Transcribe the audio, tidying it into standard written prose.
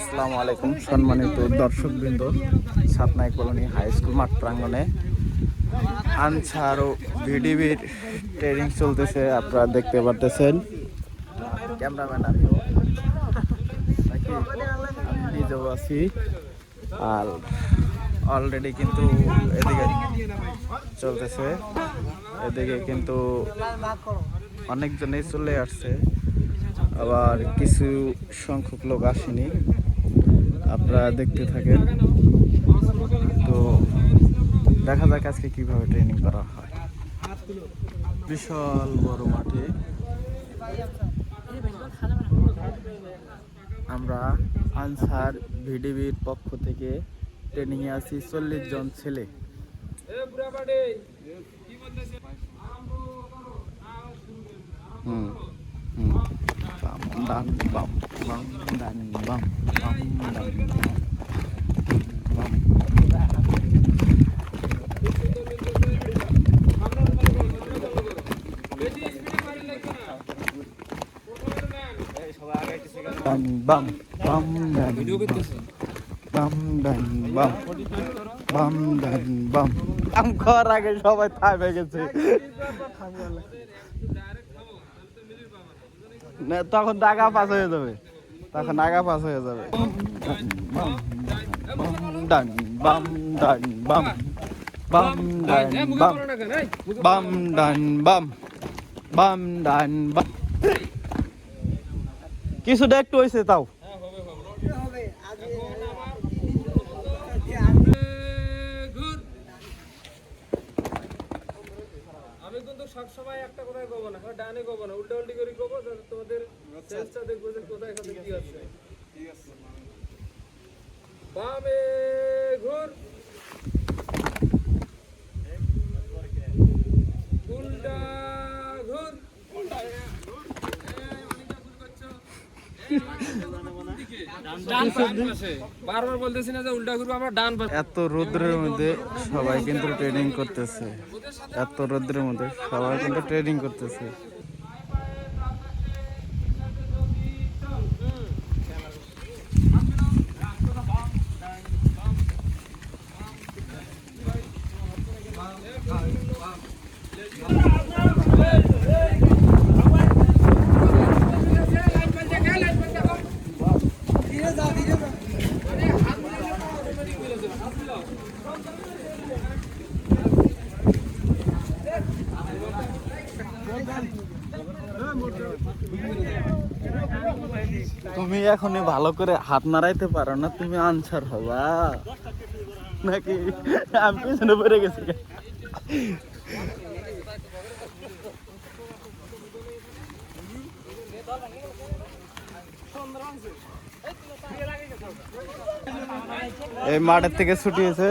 আসসালামু আলাইকুম সম্মানিত দর্শকবৃন্দ, সাতনাই কলোনি হাই স্কুল মাঠ প্রাঙ্গণে আনসার ও ভিডিবির ট্রেনিং চলতেছে। আপনারা দেখতে পারতেছেন, ক্যামেরাম্যান আমিও আমি নিজেও আছি। আর অলরেডি কিন্তু এদিকে চলতেছে, এদিকে কিন্তু অনেকজনেই চলে আসছে, আবার কিছু সংখ্যক লোক আসেনি। আপনারা দেখতে থাকেন, তো দেখা যাক আজকে কিভাবে ট্রেনিং করা হয়। বিশাল বড় মাঠে আমরা আনসার ভিডিবির পক্ষ থেকে ট্রেনিংয়ে আছি 40 জন ছেলে। Bam bam bam dan bam bam dan bam. Bam bam dan bam dan bam bam dan bam. Angkor আগে সবাই থামে গেছে, তখন আগা পাস হয়ে যাবে, তখন আগা পাস হয়ে যাবে। ডান বাম ডান বাম বাম ডান বাম বাম ডান বাম বাম ডান বাম। কিছুটা একটু হয়েছে তাও। আমি কিন্তু সবসময় একটা কথাই কব না, ডানে কব না, উল্টা উল্টি করে কব, তোমাদের চেষ্টা দেখবো যে কোথায় এখানে কি আছে। ঠিক আছে, বামে ঘুর, উল্টা ঘুর, বারবার বলতেছি না যে উল্টা ঘুরবো, আমরা ডান পাশে। এত রোদ্রের মধ্যে সবাই কিন্তু ট্রেনিং করতেছে, এত রোদ্রের মধ্যে সবাই কিন্তু ট্রেনিং করতেছে। তুমি এখনই ভালো করে হাত নাড়াইতে পারো না, তুমি আনসার হবা নাকি? আমি পিছনে পড়ে গেছি। এই মাঠের থেকে ছুটিয়েছে।